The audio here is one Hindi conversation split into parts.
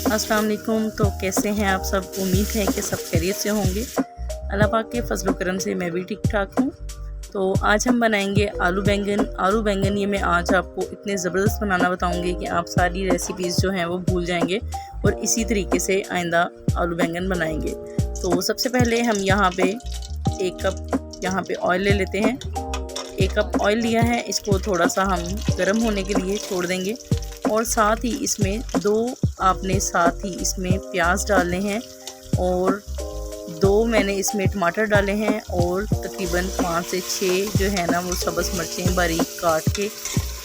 अस्सलाम वालेकुम। तो कैसे हैं आप सब? उम्मीद है कि सब खैरियत से होंगे। अल्लाह पाक के फजल करम से मैं भी ठीक ठाक हूँ। तो आज हम बनाएंगे आलू बैंगन। ये मैं आज आपको इतने ज़बरदस्त बनाना बताऊंगी कि आप सारी रेसिपीज़ जो हैं वो भूल जाएंगे और इसी तरीके से आइंदा आलू बैंगन बनाएंगे। तो सबसे पहले हम यहाँ पे 1 कप ऑयल ले लेते हैं। 1 कप ऑयल लिया है, इसको थोड़ा सा हम गर्म होने के लिए छोड़ देंगे और साथ ही इसमें प्याज डालने हैं और 2 मैंने इसमें टमाटर डाले हैं और तकरीबन 5 से 6 जो है ना वो सब्ज़ मिर्चें बारीक काट के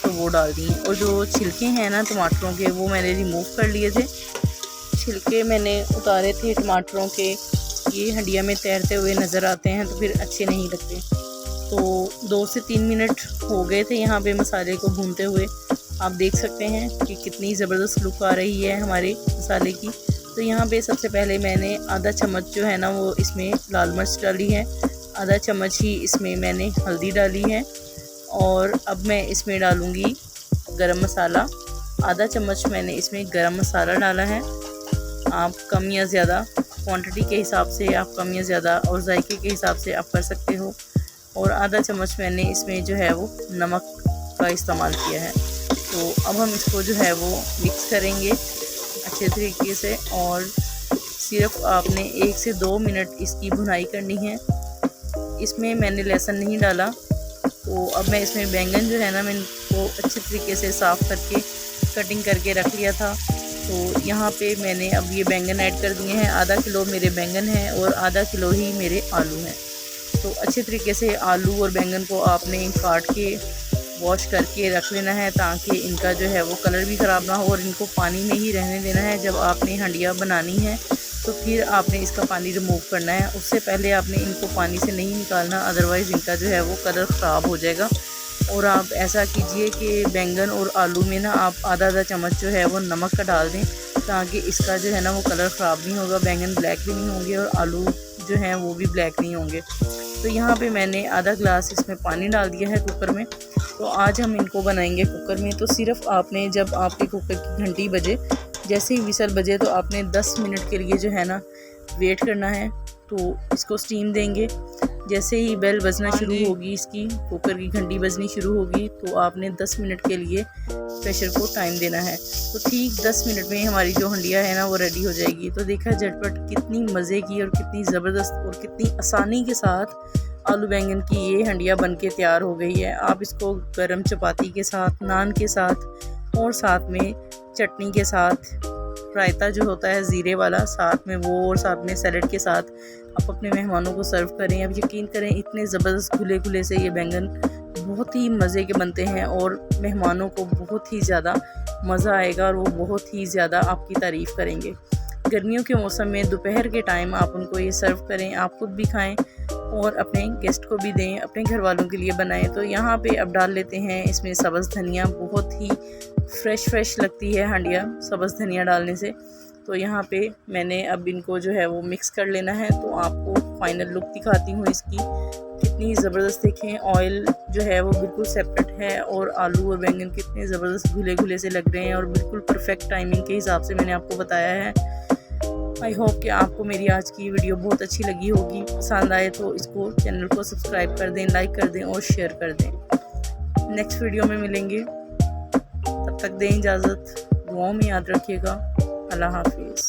तो वो डाल दी हैं। और जो छिलके हैं ना टमाटरों के वो मैंने रिमूव कर लिए थे। छिलके मैंने उतारे थे टमाटरों के, ये हंडिया में तैरते हुए नज़र आते हैं तो फिर अच्छे नहीं लगते। तो 2 से 3 मिनट हो गए थे यहाँ पे मसाले को भूनते हुए। आप देख सकते हैं कि कितनी ज़बरदस्त लुक आ रही है हमारे मसाले की। तो यहाँ पे सबसे पहले मैंने आधा चम्मच जो है ना वो इसमें लाल मिर्च डाली है, आधा चम्मच ही इसमें मैंने हल्दी डाली है और अब मैं इसमें डालूँगी गरम मसाला। आधा चम्मच मैंने इसमें गरम मसाला डाला है। आप कम या ज़्यादा क्वांटिटी के हिसाब से आप कम या ज़्यादा और जायके के हिसाब से आप कर सकते हो। और आधा चम्मच मैंने इसमें जो है वो नमक का इस्तेमाल किया है। तो अब हम इसको जो है वो मिक्स करेंगे अच्छे तरीके से और सिर्फ आपने 1 से 2 मिनट इसकी भुनाई करनी है। इसमें मैंने लहसुन नहीं डाला। तो अब मैं इसमें बैंगन जो है ना मैंने इसको अच्छे तरीके से साफ़ करके कटिंग करके रख लिया था। तो यहाँ पे मैंने अब ये बैंगन ऐड कर दिए हैं। आधा किलो मेरे बैंगन हैं और आधा किलो ही मेरे आलू हैं। तो अच्छे तरीके से आलू और बैंगन को आपने काट के वॉश करके रख लेना है ताकि इनका जो है वो कलर भी ख़राब ना हो और इनको पानी में ही रहने देना है। जब आपने हंडिया बनानी है तो फिर आपने इसका पानी रिमूव करना है, उससे पहले आपने इनको पानी से नहीं निकालना, अदरवाइज़ इनका जो है वो कलर ख़राब हो जाएगा। और आप ऐसा कीजिए कि बैंगन और आलू में ना आप आधा चम्मच जो है वो नमक का डाल दें ताकि इसका जो है ना वो कलर ख़राब नहीं होगा, बैंगन ब्लैक भी नहीं होंगे और आलू जो हैं वो भी ब्लैक नहीं होंगे। तो यहाँ पे मैंने आधा गिलास इसमें पानी डाल दिया है कुकर में। तो आज हम इनको बनाएंगे कुकर में। तो सिर्फ आपने जब आपके कुकर की घंटी बजे, जैसे ही विसल बजे तो आपने 10 मिनट के लिए जो है ना वेट करना है। तो इसको स्टीम देंगे। जैसे ही बेल बजना शुरू होगी, इसकी कुकर की घंटी बजनी शुरू होगी तो आपने 10 मिनट के लिए प्रेशर को टाइम देना है। तो ठीक 10 मिनट में हमारी जो हंडिया है ना वो रेडी हो जाएगी। तो देखा झटपट कितनी मज़े की और कितनी ज़बरदस्त और कितनी आसानी के साथ आलू बैंगन की ये हंडिया बन के तैयार हो गई है। आप इसको गरम चपाती के साथ, नान के साथ और साथ में चटनी के साथ, रायता जो होता है ज़ीरे वाला साथ में वो, और साथ में सैलेड के साथ आप अपने मेहमानों को सर्व करें। अब यकीन करें इतने ज़बरदस्त खुले खुले से ये बैंगन बहुत ही मज़े के बनते हैं और मेहमानों को बहुत ही ज़्यादा मज़ा आएगा और वो बहुत ही ज़्यादा आपकी तारीफ़ करेंगे। गर्मियों के मौसम में दोपहर के टाइम आप उनको ये सर्व करें, आप खुद भी खाएं और अपने गेस्ट को भी दें, अपने घर वालों के लिए बनाएं। तो यहाँ पे अब डाल लेते हैं इसमें सब्ज़ धनिया। बहुत ही फ्रेश लगती है हंडिया सब्ज़ धनिया डालने से। तो यहाँ पे मैंने अब इनको जो है वो मिक्स कर लेना है। तो आपको फाइनल लुक दिखाती हूँ इसकी, कितनी ज़बरदस्त। देखें ऑयल जो है वो बिल्कुल सेपरेट है और आलू और बैंगन कितने ज़बरदस्त घुले से लग रहे हैं और बिल्कुल परफेक्ट टाइमिंग के हिसाब से मैंने आपको बताया है। आई होप कि आपको मेरी आज की वीडियो बहुत अच्छी लगी होगी। पसंद आए तो इसको चैनल को सब्सक्राइब कर दें, लाइक कर दें और शेयर कर दें। नेक्स्ट वीडियो में मिलेंगे, तब तक दें इजाज़त। दुआओं में याद रखिएगा। अल्लाह हाफिज़।